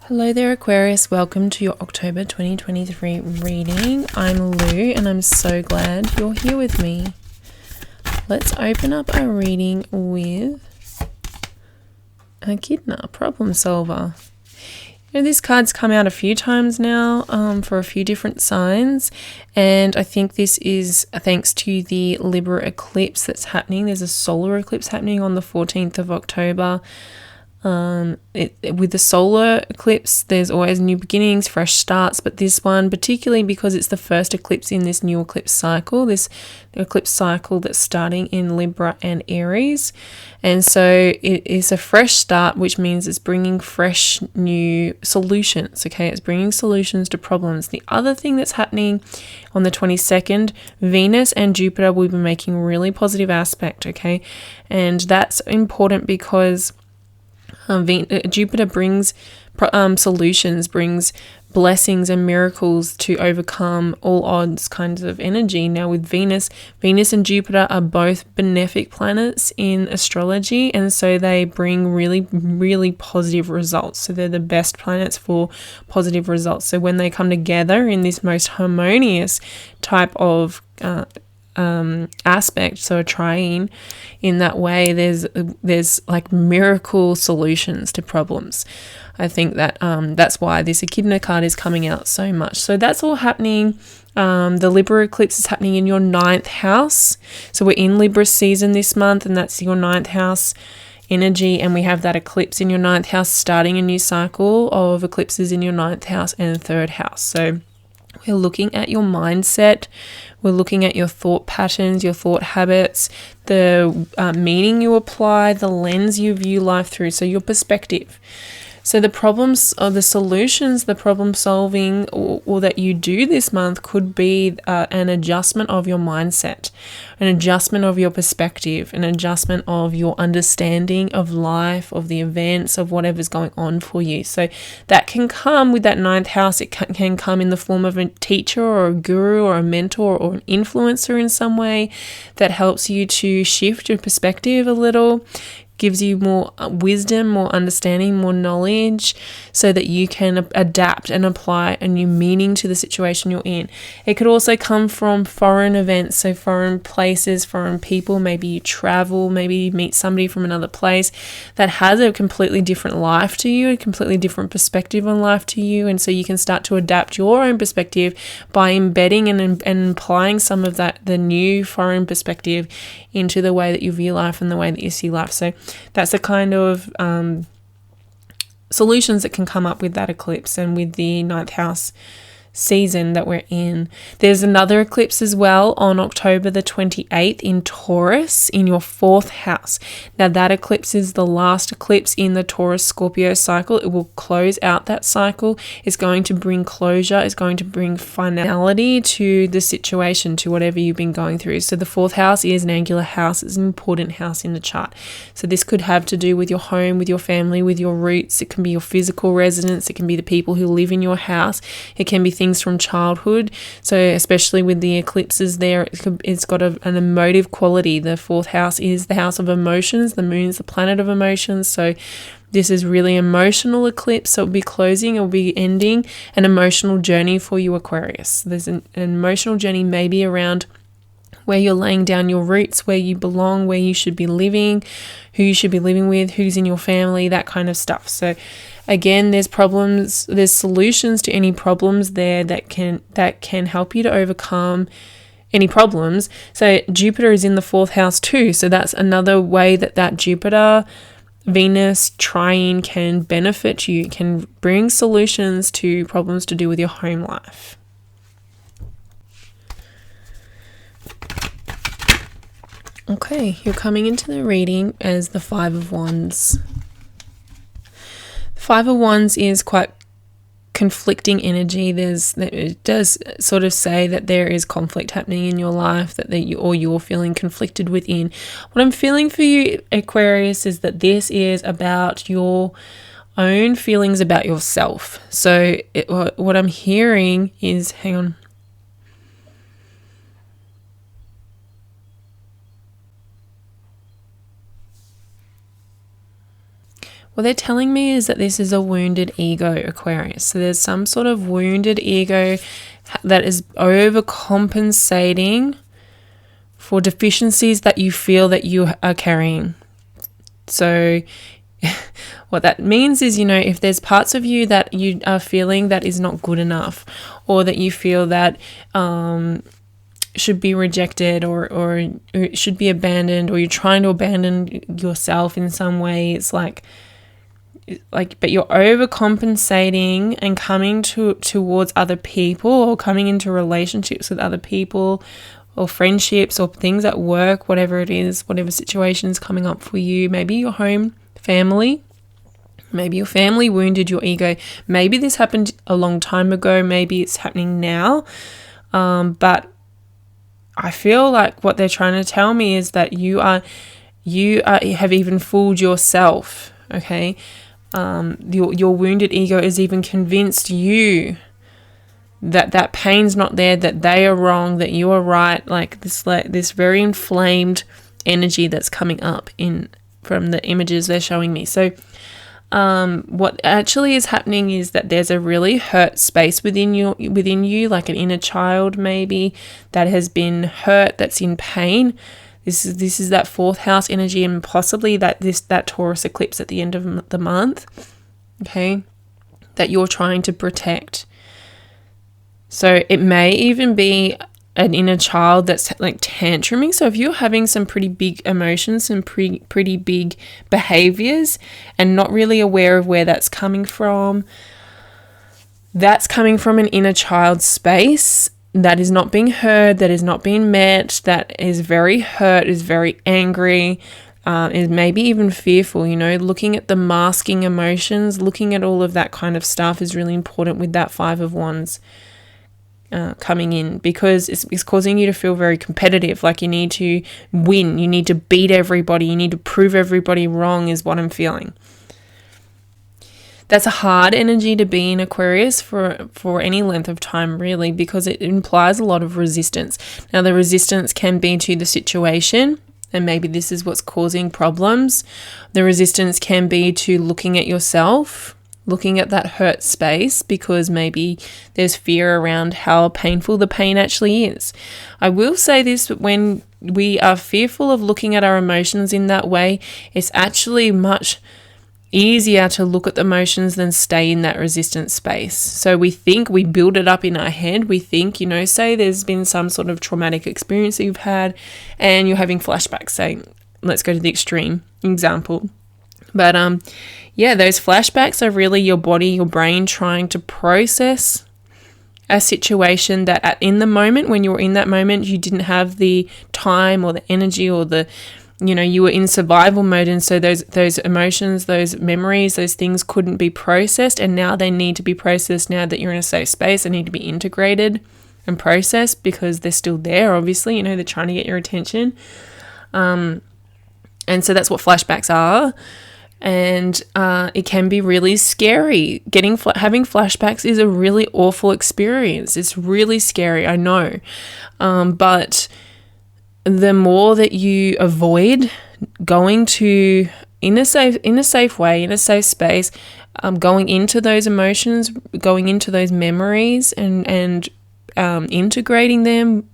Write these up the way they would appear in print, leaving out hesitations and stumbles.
Hello there, Aquarius. Welcome to your October 2023 reading. I'm Lou and I'm so glad you're here with me. Let's open up our reading with Echidna, problem solver. This card's come out a few times now for a few different signs, and I think this is thanks to the Libra eclipse that's happening. There's a solar eclipse happening on the 14th of October. With the solar eclipse, there's always new beginnings, fresh starts, but this one, particularly because it's the first eclipse in this new eclipse cycle, this eclipse cycle that's starting in Libra and Aries, and so it is a fresh start, which means it's bringing fresh new solutions. It's bringing solutions to problems. The other thing that's happening on the 22nd, Venus and Jupiter will be making really positive aspect, and that's important because Jupiter brings solutions, brings blessings and miracles to overcome all odds kinds of energy. Now with Venus and Jupiter are both benefic planets in astrology, and so they bring really, really positive results. So they're the best planets for positive results. So when they come together in this most harmonious type of aspect, so a trine, in that way there's like miracle solutions to problems. I think that that's why this Echidna card is coming out so much. So that's all happening. The Libra eclipse is happening in your 9th house, so we're in Libra season this month, and that's your 9th house energy, and we have that eclipse in your 9th house starting a new cycle of eclipses in your 9th house and 3rd house. So we're looking at your mindset, we're looking at your thought patterns, your thought habits, the meaning you apply, the lens you view life through, so your perspective. So the problems or the solutions, the problem solving or that you do this month could be an adjustment of your mindset, an adjustment of your perspective, an adjustment of your understanding of life, of the events, of whatever's going on for you. So that can come with that 9th house. It can come in the form of a teacher or a guru or a mentor or an influencer in some way that helps you to shift your perspective a little, gives you more wisdom, more understanding, more knowledge, so that you can adapt and apply a new meaning to the situation you're in. It could also come from foreign events, so foreign places, foreign people. Maybe you travel, maybe you meet somebody from another place that has a completely different life to you, a completely different perspective on life to you, and so you can start to adapt your own perspective by embedding and applying some of that, the new foreign perspective, into the way that you view life and the way that you see life. So that's the kind of solutions that can come up with that eclipse and with the 9th house season that we're in. There's another eclipse as well on October the 28th in Taurus in your 4th house. Now that eclipse is the last eclipse in the Taurus Scorpio cycle. It will close out that cycle. It's going to bring closure. It's going to bring finality to the situation, to whatever you've been going through. So the 4th house is an angular house. It's an important house in the chart. So this could have to do with your home, with your family, with your roots. It can be your physical residence. It can be the people who live in your house. It can be things from childhood. So especially with the eclipses there, it's got an emotive quality. The 4th house is the house of emotions. The moon is the planet of emotions. So this is really emotional eclipse. So it'll be closing, it'll be ending an emotional journey for you, Aquarius. There's an emotional journey maybe around where you're laying down your roots, where you belong, where you should be living, who you should be living with, who's in your family, that kind of stuff. So again, there's problems, there's solutions to any problems there that can help you to overcome any problems. So Jupiter is in the 4th house too. So that's another way that Jupiter Venus trine can benefit you, can bring solutions to problems to do with your home life. Okay, you're coming into the reading as the 5 of Wands. The 5 of Wands is quite conflicting energy. It does sort of say that there is conflict happening in your life, that you're feeling conflicted within. What I'm feeling for you, Aquarius, is that this is about your own feelings about yourself. So what I'm hearing is, hang on. what they're telling me is that this is a wounded ego, Aquarius. So there's some sort of wounded ego that is overcompensating for deficiencies that you feel that you are carrying. So what that means is, if there's parts of you that you are feeling that is not good enough, or that you feel that should be rejected, or should be abandoned, or you're trying to abandon yourself in some way, it's like but you're overcompensating and coming towards other people, or coming into relationships with other people, or friendships, or things at work, whatever it is, whatever situation is coming up for you. Maybe your home, family. Maybe your family wounded your ego. Maybe this happened a long time ago. Maybe it's happening now. But I feel like what they're trying to tell me is that you have even fooled yourself. Okay, your wounded ego is even convinced you that pain's not there, that they are wrong, that you are right. Like this very inflamed energy that's coming up from the images they're showing me. So what actually is happening is that there's a really hurt space within you, like an inner child maybe that has been hurt, that's in pain. This is that fourth house energy, and possibly that Taurus eclipse at the end of the month, okay, that you're trying to protect. So it may even be an inner child that's like tantruming. So if you're having some pretty big emotions, some pretty big behaviors, and not really aware of where that's coming from an inner child space that is not being heard, that is not being met, that is very hurt, is very angry, is maybe even fearful. Looking at the masking emotions, looking at all of that kind of stuff is really important with that Five of Wands coming in, because it's causing you to feel very competitive, like you need to win, you need to beat everybody, you need to prove everybody wrong, is what I'm feeling. That's a hard energy to be in, Aquarius, for any length of time, really, because it implies a lot of resistance. Now, the resistance can be to the situation, and maybe this is what's causing problems. The resistance can be to looking at yourself, looking at that hurt space, because maybe there's fear around how painful the pain actually is. I will say this, but when we are fearful of looking at our emotions in that way, it's actually much easier to look at the emotions than stay in that resistance space. So we build it up in our head. We think, say there's been some sort of traumatic experience that you've had and you're having flashbacks, say, let's go to the extreme example. But those flashbacks are really your body, your brain trying to process a situation that in the moment, when you were in that moment, you didn't have the time or the energy, or you were in survival mode. And so those emotions, those memories, those things couldn't be processed. And now they need to be processed now that you're in a safe space. They need to be integrated and processed, because they're still there, obviously. They're trying to get your attention. And so that's what flashbacks are. And it can be really scary. Having flashbacks is a really awful experience. It's really scary, I know. But the more that you avoid going to in a safe way, in a safe space, going into those emotions, going into those memories, and integrating them,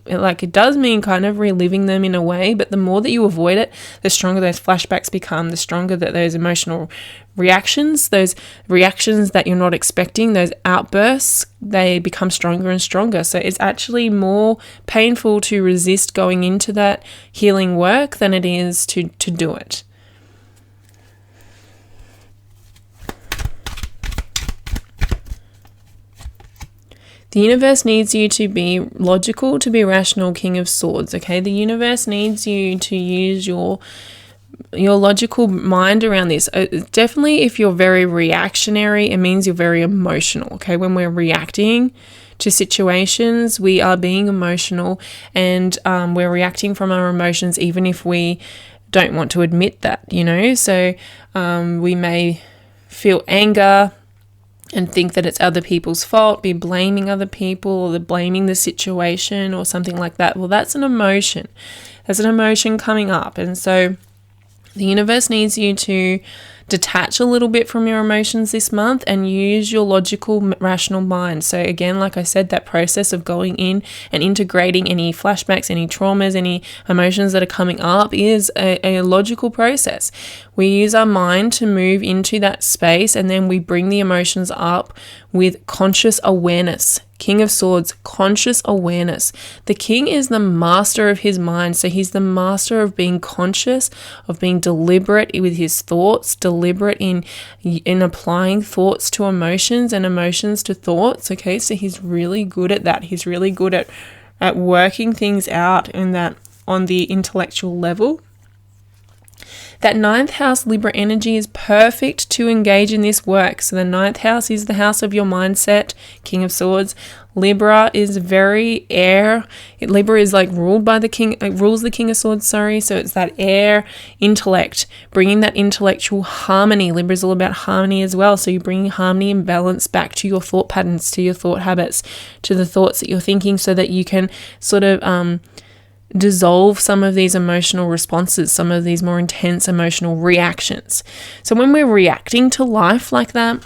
like it does mean kind of reliving them in a way, but the more that you avoid it, the stronger those flashbacks become, the stronger that those emotional reactions, those reactions that you're not expecting, those outbursts, they become stronger and stronger. So it's actually more painful to resist going into that healing work than it is to do it. The universe needs you to be logical, to be rational, King of Swords, okay? The universe needs you to use your logical mind around this. Definitely if you're very reactionary, it means you're very emotional, okay? When we're reacting to situations, we are being emotional, and we're reacting from our emotions even if we don't want to admit that, So we may feel anger and think that it's other people's fault, be blaming other people, or blaming the situation or something like that. Well, that's an emotion. There's an emotion coming up. And so the universe needs you to detach a little bit from your emotions this month and use your logical, rational mind. So again, like I said, that process of going in and integrating any flashbacks, any traumas, any emotions that are coming up is a logical process. We use our mind to move into that space, and then we bring the emotions up with conscious awareness. King of Swords, conscious awareness. The king is the master of his mind. So he's the master of being conscious, of being deliberate with his thoughts, deliberate in applying thoughts to emotions and emotions to thoughts. Okay, so he's really good at that. He's really good at working things out in that on the intellectual level. That 9th house Libra energy is perfect to engage in this work. So the 9th house is the house of your mindset, King of Swords. Libra is very air. Libra is like ruled by the king, rules the King of Swords, sorry. So it's that air intellect, bringing that intellectual harmony. Libra is all about harmony as well. So you're bringing harmony and balance back to your thought patterns, to your thought habits, to the thoughts that you're thinking, so that you can sort of dissolve some of these emotional responses, some of these more intense emotional reactions. So when we're reacting to life like that,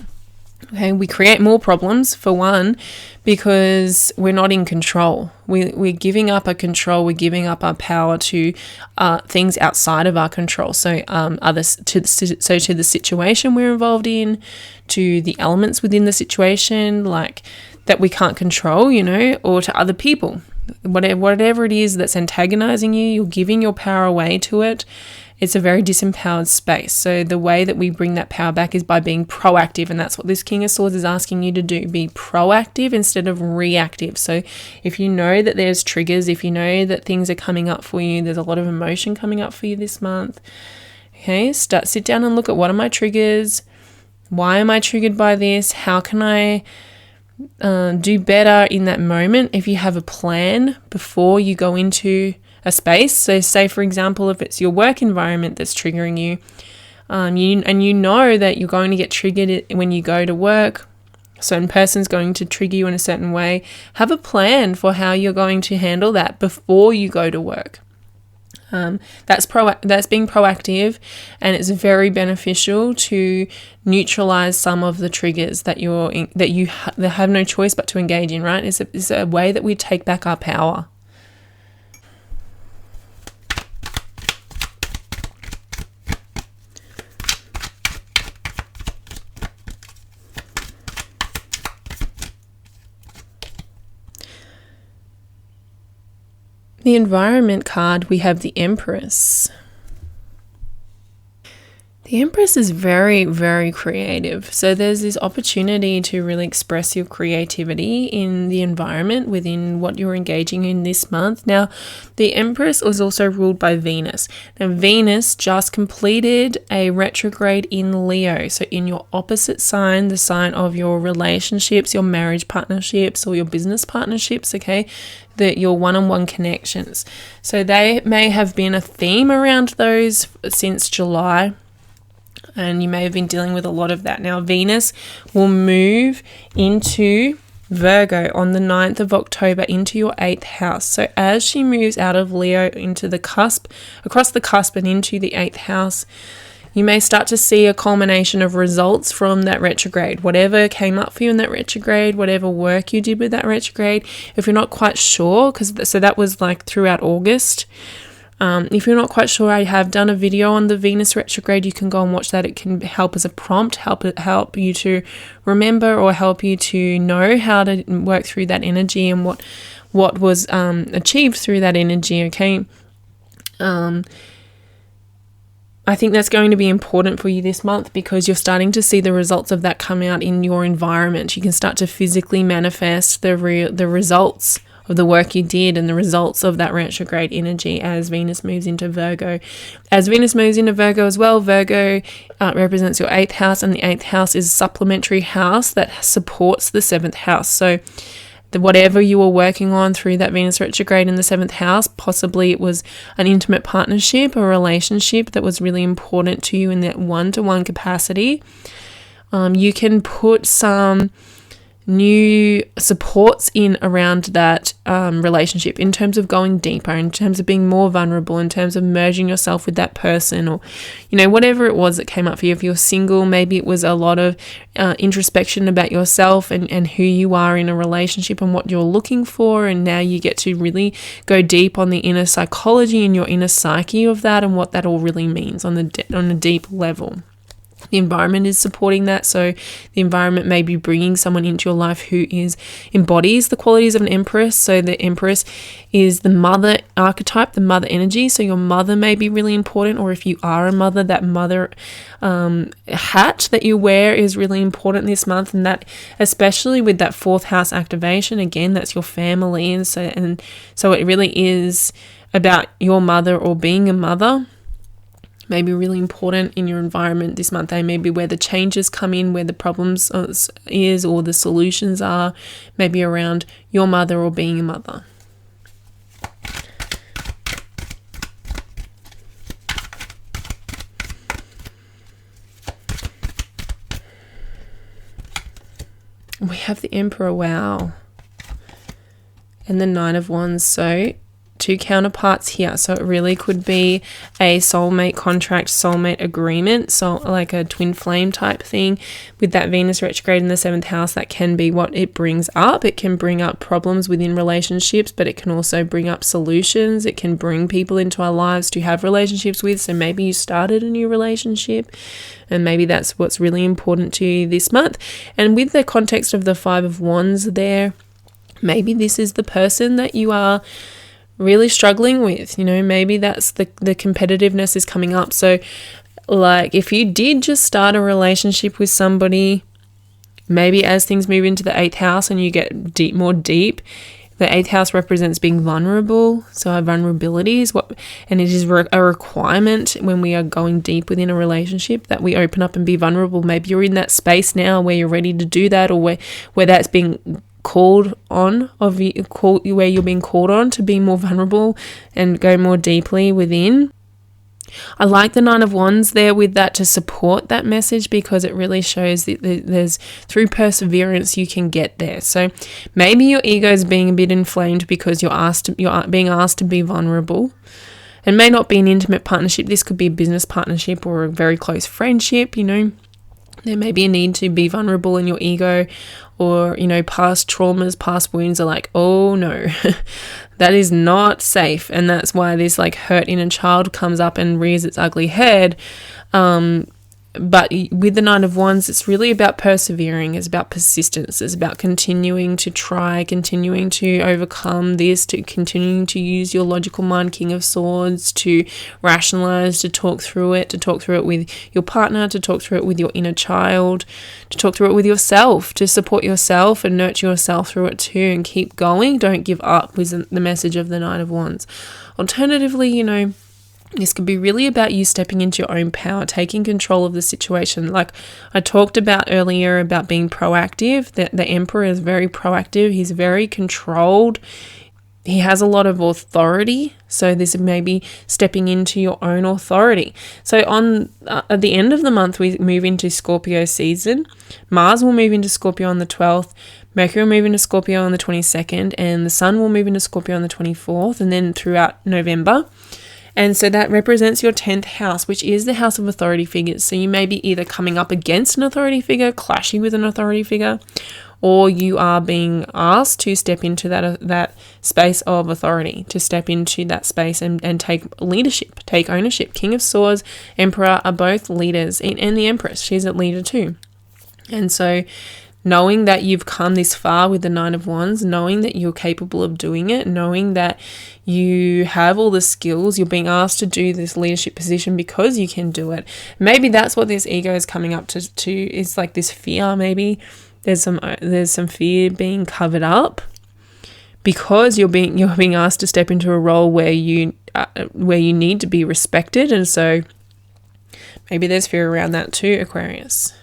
okay, we create more problems, for one, because we're not in control. We're giving up our control. We're giving up our power to things outside of our control. So to the situation we're involved in, to the elements within the situation, like that we can't control, or to other people. Whatever it is that's antagonizing you, you're giving your power away to it. It's a very disempowered space. So the way that we bring that power back is by being proactive, and that's what this King of Swords is asking you to do. Be proactive instead of reactive. So if you know that there's triggers, if you know that things are coming up for you, there's a lot of emotion coming up for you this month, okay, sit down and look at, what are my triggers? Why am I triggered by this? How can I do better in that moment? If you have a plan before you go into a space, so say for example, if it's your work environment that's triggering you, you know that you're going to get triggered when you go to work, a certain person's going to trigger you in a certain way, have a plan for how you're going to handle that before you go to work. That's being proactive, and it's very beneficial to neutralize some of the triggers that you have no choice but to engage in, right? It's a way that we take back our power. The environment card, we have the Empress. The Empress is very, very creative. So there's this opportunity to really express your creativity in the environment within what you're engaging in this month. Now, the Empress was also ruled by Venus. Now, Venus just completed a retrograde in Leo. So in your opposite sign, the sign of your relationships, your marriage partnerships, or your business partnerships, okay? Your one-on-one connections. So they may have been a theme around those since July, and you may have been dealing with a lot of that. Now, Venus will move into Virgo on the 9th of October into your 8th house. So as she moves out of Leo into the cusp, across the cusp and into the 8th house, you may start to see a culmination of results from that retrograde. Whatever came up for you in that retrograde, whatever work you did with that retrograde, if you're not quite sure, so that was like throughout August. If you're not quite sure, I have done a video on the Venus retrograde. You can go and watch that. It can help as a prompt, help you to remember, or help you to know how to work through that energy and what was achieved through that energy, okay? I think that's going to be important for you this month, because you're starting to see the results of that come out in your environment. You can start to physically manifest the results of the work you did and the results of that retrograde energy as Venus moves into Virgo. As Venus moves into Virgo as well, Virgo represents your 8th house, and the 8th house is a supplementary house that supports the 7th house. So whatever you were working on through that Venus retrograde in the 7th house, possibly it was an intimate partnership, a relationship that was really important to you in that one-to-one capacity. You can put some new supports in around that relationship, in terms of going deeper, in terms of being more vulnerable, in terms of merging yourself with that person, or, you know, whatever it was that came up for you. If you're single, maybe it was a lot of introspection about yourself and who you are in a relationship and what you're looking for, and now you get to really go deep on the inner psychology and your inner psyche of that and what that all really means on a deep level. The environment is supporting that. So the environment may be bringing someone into your life who embodies the qualities of an empress. So the empress is the mother archetype, the mother energy. So your mother may be really important, or if you are a mother, that mother hat that you wear is really important this month. And that, especially with that 4th house activation, again, that's your family. And so it really is about your mother or being a mother. May be really important in your environment this month. They may be where the changes come in, where the problems is, or the solutions are, maybe around your mother or being a mother. We have the Emperor, wow, and the 9 of Wands. So 2 counterparts here. So it really could be a soulmate contract, soulmate agreement, so like a twin flame type thing. With that Venus retrograde in the 7th house, that can be what it brings up. It can bring up problems within relationships, but it can also bring up solutions. It can bring people into our lives to have relationships with. So maybe you started a new relationship, and maybe that's what's really important to you this month. And with the context of the 5 of Wands there, maybe this is the person that you are really struggling with. You know, maybe that's the competitiveness is coming up. So like if you did just start a relationship with somebody, maybe as things move into the 8th house and you get more deep, the 8th house represents being vulnerable. So our vulnerability is and it is a requirement when we are going deep within a relationship that we open up and be vulnerable. Maybe you're in that space now where you're ready to do that, or where that's being called on, where you're being called on to be more vulnerable and go more deeply within. I like the 9 of Wands there with that to support that message, because it really shows that there's, through perseverance, you can get there. So maybe your ego is being a bit inflamed because you're being asked to be vulnerable. It may not be an intimate partnership. This could be a business partnership or a very close friendship. You know, there may be a need to be vulnerable, in your ego, or, you know, past traumas, past wounds are like, oh no, that is not safe. And that's why this like hurt inner child comes up and rears its ugly head. But with the 9 of Wands, it's really about persevering. It's about persistence. It's about continuing to try, continuing to overcome this, to continuing to use your logical mind, King of Swords, to rationalize, to talk through it with your partner, to talk through it with your inner child, to talk through it with yourself, to support yourself and nurture yourself through it too, and keep going. Don't give up was the message of the 9 of Wands. Alternatively, you know, this could be really about you stepping into your own power, taking control of the situation. Like I talked about earlier about being proactive. The Emperor is very proactive. He's very controlled. He has a lot of authority. So this may be stepping into your own authority. So on at the end of the month, we move into Scorpio season. Mars will move into Scorpio on the 12th. Mercury will move into Scorpio on the 22nd. And the Sun will move into Scorpio on the 24th. And then throughout November. And so that represents your 10th house, which is the house of authority figures. So you may be either coming up against an authority figure, clashing with an authority figure, or you are being asked to step into that space of authority, to step into that space and take leadership, take ownership. King of Swords, Emperor are both leaders, and the Empress, she's a leader too. And so knowing that you've come this far with the 9 of Wands, knowing that you're capable of doing it, knowing that you have all the skills, you're being asked to do this leadership position because you can do it. Maybe that's what this ego is coming up to is like this fear. Maybe there's some fear being covered up because you're being asked to step into a role where you need to be respected, and so maybe there's fear around that too, Aquarius.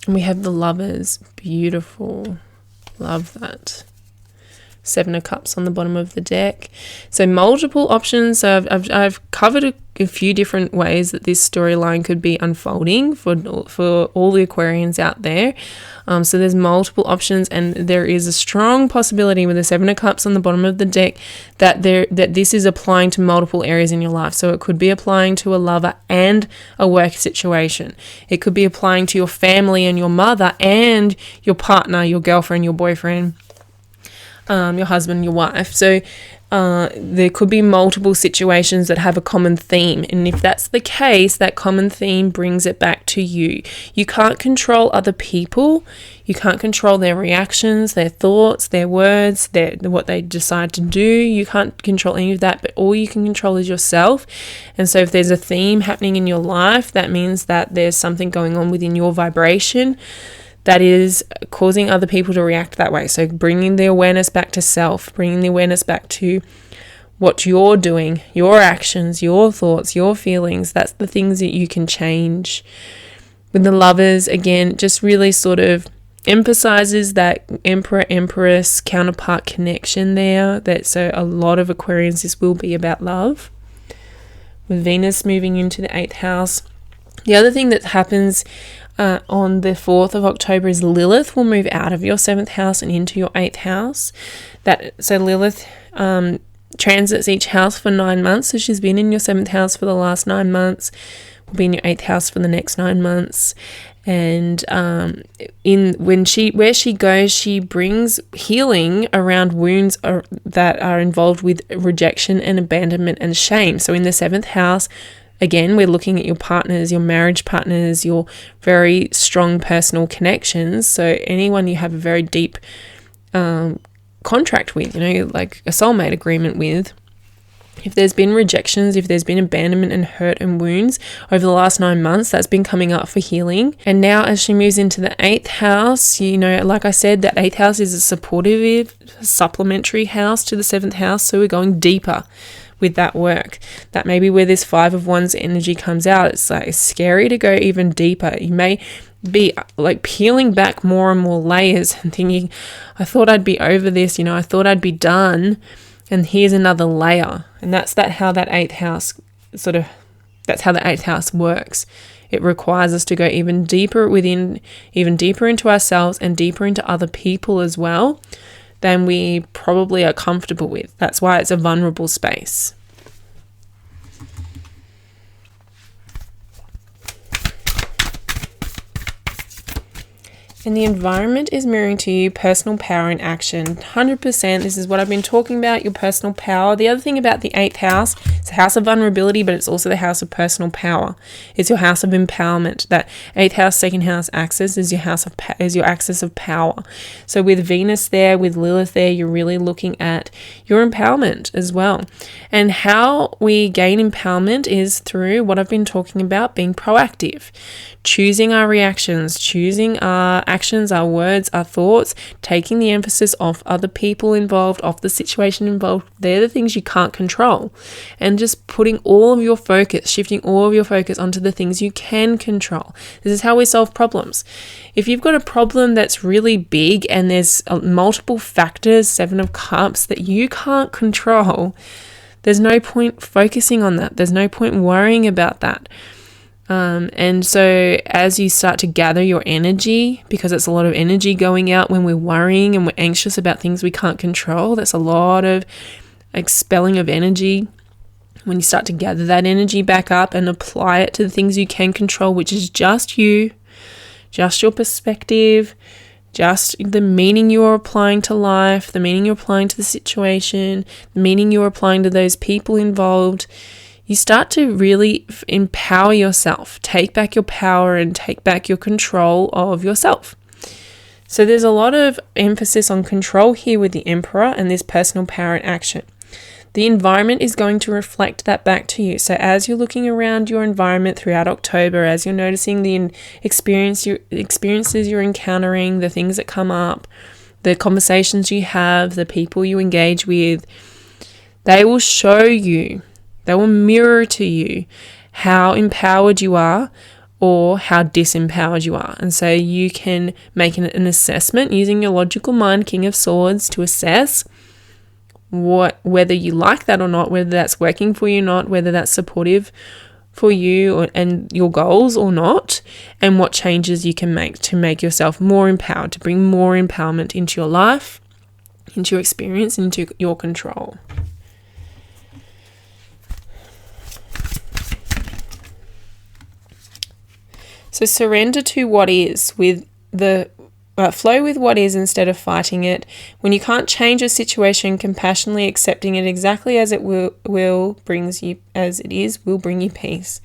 And we have the Lovers. Beautiful. Love that. Seven of Cups on the bottom of the deck. So multiple options. So I've covered a few different ways that this storyline could be unfolding for all the Aquarians out there. So there's multiple options, and there is a strong possibility with the Seven of Cups on the bottom of the deck that this is applying to multiple areas in your life. So it could be applying to a lover and a work situation. It could be applying to your family and your mother and your partner, your girlfriend, your boyfriend, your husband, your wife. So there could be multiple situations that have a common theme, and if that's the case, that common theme brings it back to you. You can't control other people. You can't control their reactions, their thoughts, their words, what they decide to do. You can't control any of that, but all you can control is yourself. And so if there's a theme happening in your life, that means that there's something going on within your vibration that is causing other people to react that way. So bringing the awareness back to self, bringing the awareness back to what you're doing, your actions, your thoughts, your feelings. That's the things that you can change. With the Lovers, again, just really sort of emphasizes that Emperor-Empress counterpart connection there. So a lot of Aquarians, this will be about love. With Venus moving into the 8th house. The other thing that happens on the 4th of October is Lilith will move out of your 7th house and into your 8th house. So Lilith transits each house for 9 months. So she's been in your 7th house for the last 9 months, will be in your 8th house for the next 9 months. And where she goes, she brings healing around wounds that are involved with rejection and abandonment and shame. So in the 7th house, again, we're looking at your partners, your marriage partners, your very strong personal connections. So anyone you have a very deep contract with, like a soulmate agreement with. If there's been rejections, if there's been abandonment and hurt and wounds over the last 9 months, that's been coming up for healing. And now as she moves into the 8th house, like I said, that 8th house is a supportive, supplementary house to the 7th house. So we're going deeper with that work. That may be where this 5 of Wands energy comes out. It's like scary to go even deeper. You may be like peeling back more and more layers and thinking, I thought I'd be over this, I thought I'd be done, and here's another layer. And that's how that 8th house that's how the 8th house works. It requires us to go even deeper into ourselves and deeper into other people as well than we probably are comfortable with. That's why it's a vulnerable space. And the environment is mirroring to you personal power in action. 100%. This is what I've been talking about, your personal power. The other thing about the 8th house, it's a house of vulnerability, but it's also the house of personal power. It's your house of empowerment. That 8th house, 2nd house axis is your your axis of power. So with Venus there, with Lilith there, you're really looking at your empowerment as well. And how we gain empowerment is through what I've been talking about, being proactive. Choosing our reactions, choosing our actions, our words, our thoughts, taking the emphasis off other people involved, off the situation involved. They're the things you can't control. And just putting all of your focus, shifting all of your focus onto the things you can control. This is how we solve problems. If you've got a problem that's really big and there's multiple factors, 7 of Cups, that you can't control, there's no point focusing on that. There's no point worrying about that. And so as you start to gather your energy, because it's a lot of energy going out when we're worrying and we're anxious about things we can't control, that's a lot of expelling of energy. When you start to gather that energy back up and apply it to the things you can control, which is just you, just your perspective, just the meaning you're applying to life, the meaning you're applying to the situation, the meaning you're applying to those people involved, you start to really empower yourself, take back your power and take back your control of yourself. So there's a lot of emphasis on control here with the Emperor and this personal power in action. The environment is going to reflect that back to you. So as you're looking around your environment throughout October, as you're noticing the experiences you're encountering, the things that come up, the conversations you have, the people you engage with, they will show you, they will mirror to you how empowered you are or how disempowered you are. And so you can make an assessment using your logical mind, King of Swords, to assess whether you like that or not, whether that's working for you or not, whether that's supportive for you and your goals or not, and what changes you can make to make yourself more empowered, to bring more empowerment into your life, into your experience, into your control. So surrender to what is, with the flow with what is instead of fighting it. When you can't change a situation, compassionately accepting it exactly as it will brings you, as it is, will bring you peace.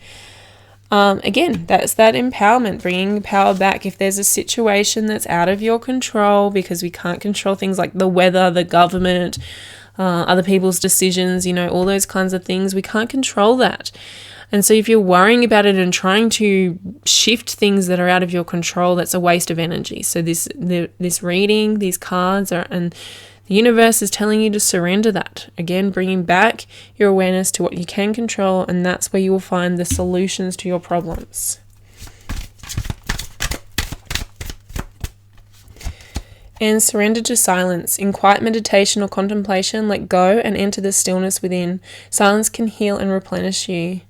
Again, that's that empowerment, bringing power back. If there's a situation that's out of your control, because we can't control things like the weather, the government, other people's decisions, all those kinds of things, we can't control that. And so if you're worrying about it and trying to shift things that are out of your control, that's a waste of energy. So this reading, these cards and the universe is telling you to surrender that. Again, bringing back your awareness to what you can control, and that's where you will find the solutions to your problems. And surrender to silence. In quiet meditation or contemplation, let go and enter the stillness within. Silence can heal and replenish you.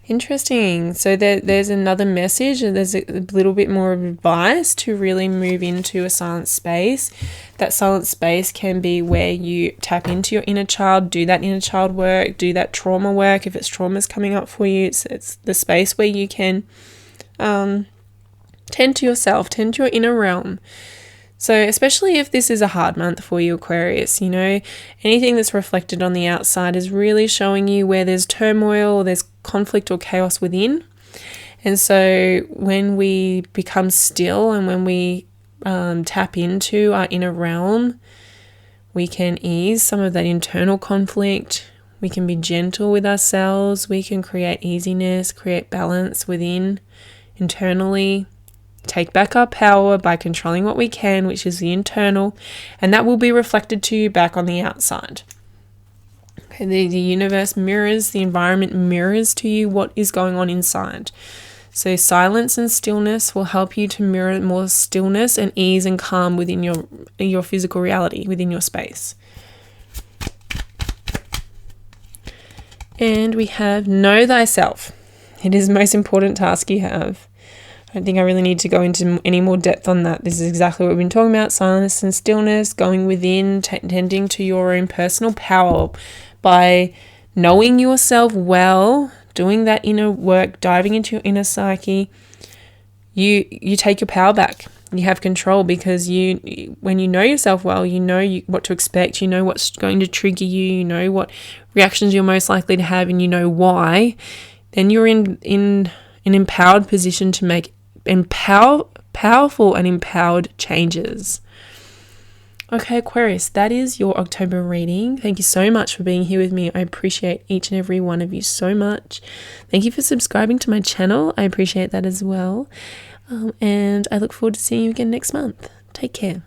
Interesting. So there's another message, and there's a little bit more of advice to really move into a silent space. That silent space can be where you tap into your inner child, do that inner child work, do that trauma work. If it's trauma's coming up for you, it's the space where you can tend to yourself, tend to your inner realm. So especially if this is a hard month for you, Aquarius, anything that's reflected on the outside is really showing you where there's turmoil or there's conflict or chaos within. And so when we become still and when we tap into our inner realm, we can ease some of that internal conflict. We can be gentle with ourselves. We can create easiness, create balance within, internally. Take back our power by controlling what we can, which is the internal, and that will be reflected to you back on the outside. Okay, the universe mirrors, the environment mirrors to you what is going on inside. So silence and stillness will help you to mirror more stillness and ease and calm within your physical reality, within your space. And we have know thyself. It is the most important task you have. I don't think I really need to go into any more depth on that. This is exactly what we've been talking about. Silence and stillness, going within, tending to your own personal power by knowing yourself well, doing that inner work, diving into your inner psyche. You take your power back. You have control because when you know yourself well, you know what to expect, you know what's going to trigger you, you know what reactions you're most likely to have, and you know why. Then you're in an empowered position to make powerful and empowered changes. Okay, Aquarius, that is your October reading. Thank you so much for being here with me. I appreciate each and every one of you so much. Thank you for subscribing to my channel. I appreciate that as well. And I look forward to seeing you again next month. Take care.